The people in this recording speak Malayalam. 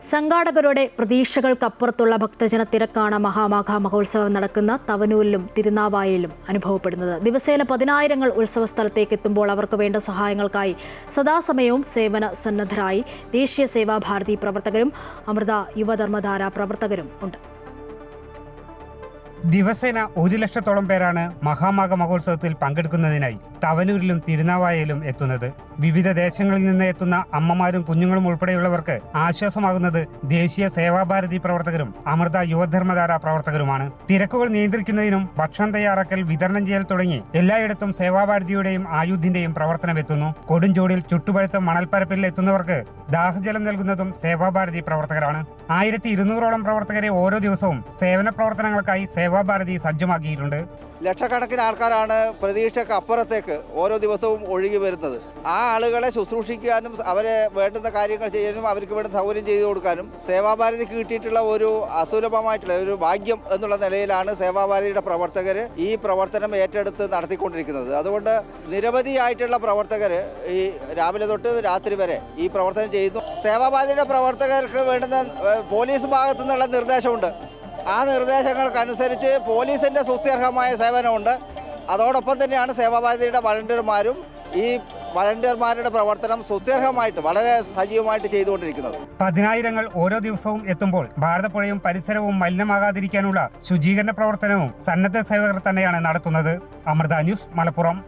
സംഘാടകരുടെ പ്രതീക്ഷകൾക്കപ്പുറത്തുള്ള ഭക്തജന തിരക്കാണ് മഹാമാഘ മഹോത്സവം നടക്കുന്ന തവനൂരിലും തിരുനാവായയിലും അനുഭവപ്പെടുന്നത്. ദിവസേന 10,000 ഉത്സവ സ്ഥലത്തേക്ക് എത്തുമ്പോൾ അവർക്ക് വേണ്ട സഹായങ്ങൾക്കായി സദാസമയവും സേവന സന്നദ്ധരായി ദേശീയ സേവാഭാരതി പ്രവർത്തകരും അമൃത യുവധർമ്മധാര പ്രവർത്തകരും ഉണ്ട്. ദിവസേന 1,00,000-ഓളം പേരാണ് മഹാമാഘ മഹോത്സവത്തിൽ പങ്കെടുക്കുന്നതിനായി തവനൂരിലും തിരുനാവായയിലും എത്തുന്നത്. വിവിധ ദേശങ്ങളിൽ നിന്ന് എത്തുന്ന അമ്മമാരും കുഞ്ഞുങ്ങളും ഉൾപ്പെടെയുള്ളവർക്ക് ആശ്വാസമാകുന്നത് ദേശീയ സേവാഭാരതി പ്രവർത്തകരും അമൃത യുവധർമ്മധാര പ്രവർത്തകരുമാണ്. തിരക്കുകൾ നിയന്ത്രിക്കുന്നതിനും ഭക്ഷണം തയ്യാറാക്കൽ, വിതരണം ചെയ്യൽ തുടങ്ങി എല്ലായിടത്തും സേവാഭാരതിയുടെയും ആയുധിന്റെയും പ്രവർത്തനമെത്തുന്നു. കൊടുംചൂടിൽ ചുട്ടുപഴുത്ത മണൽപ്പരപ്പിൽ എത്തുന്നവർക്ക് ദാഹജലം നൽകുന്നതും സേവാഭാരതി പ്രവർത്തകരാണ്. 1,200-ഓളം പ്രവർത്തകരെ ഓരോ ദിവസവും സേവന പ്രവർത്തനങ്ങൾക്കായി സേവാഭാരതി സജ്ജമാക്കിയിട്ടുണ്ട്. ലക്ഷക്കണക്കിന് ആൾക്കാരാണ് പ്രതീക്ഷയ്ക്ക് അപ്പുറത്തേക്ക് ഓരോ ദിവസവും ഒഴുകി വരുന്നത്. ആ ആളുകളെ ശുശ്രൂഷിക്കാനും അവരെ വേണ്ടുന്ന കാര്യങ്ങൾ ചെയ്യാനും അവർക്ക് വേണ്ട സൗകര്യം ചെയ്തു കൊടുക്കാനും സേവാഭാരതിക്ക് കിട്ടിയിട്ടുള്ള ഒരു അസുലഭമായിട്ടുള്ള ഒരു ഭാഗ്യം എന്നുള്ള നിലയിലാണ് സേവാഭാരതിയുടെ പ്രവർത്തകർ ഈ പ്രവർത്തനം ഏറ്റെടുത്ത് നടത്തിക്കൊണ്ടിരിക്കുന്നത്. അതുകൊണ്ട് നിരവധിയായിട്ടുള്ള പ്രവർത്തകർ ഈ രാവിലെ തൊട്ട് രാത്രി വരെ ഈ പ്രവർത്തനം ചെയ്യുന്നു. സേവാഭാരതിയുടെ പ്രവർത്തകർക്ക് വേണ്ടുന്ന പോലീസ് ഭാഗത്തു നിന്നുള്ള നിർദ്ദേശമുണ്ട്. ആ നിർദ്ദേശങ്ങൾക്കനുസരിച്ച് പോലീസിൻ്റെ സുസ്ഥിരമായ സേവനമുണ്ട്. അതോടൊപ്പം തന്നെയാണ് സേവാഭാരതിയുടെ വളണ്ടിയർമാരും ഈ വളണ്ടിയർമാരുടെ പ്രവർത്തനം സുസ്ഥിരമായിട്ട് വളരെ സജീവമായിട്ട് ചെയ്തുകൊണ്ടിരിക്കുന്നത്. 10,000 ഓരോ ദിവസവും എത്തുമ്പോൾ ഭാരതപ്പുഴയും പരിസരവും മലിനമാകാതിരിക്കാനുള്ള ശുചീകരണ പ്രവർത്തനവും സന്നദ്ധ സേവകർ തന്നെയാണ് നടത്തുന്നത്. അമൃത ന്യൂസ്, മലപ്പുറം.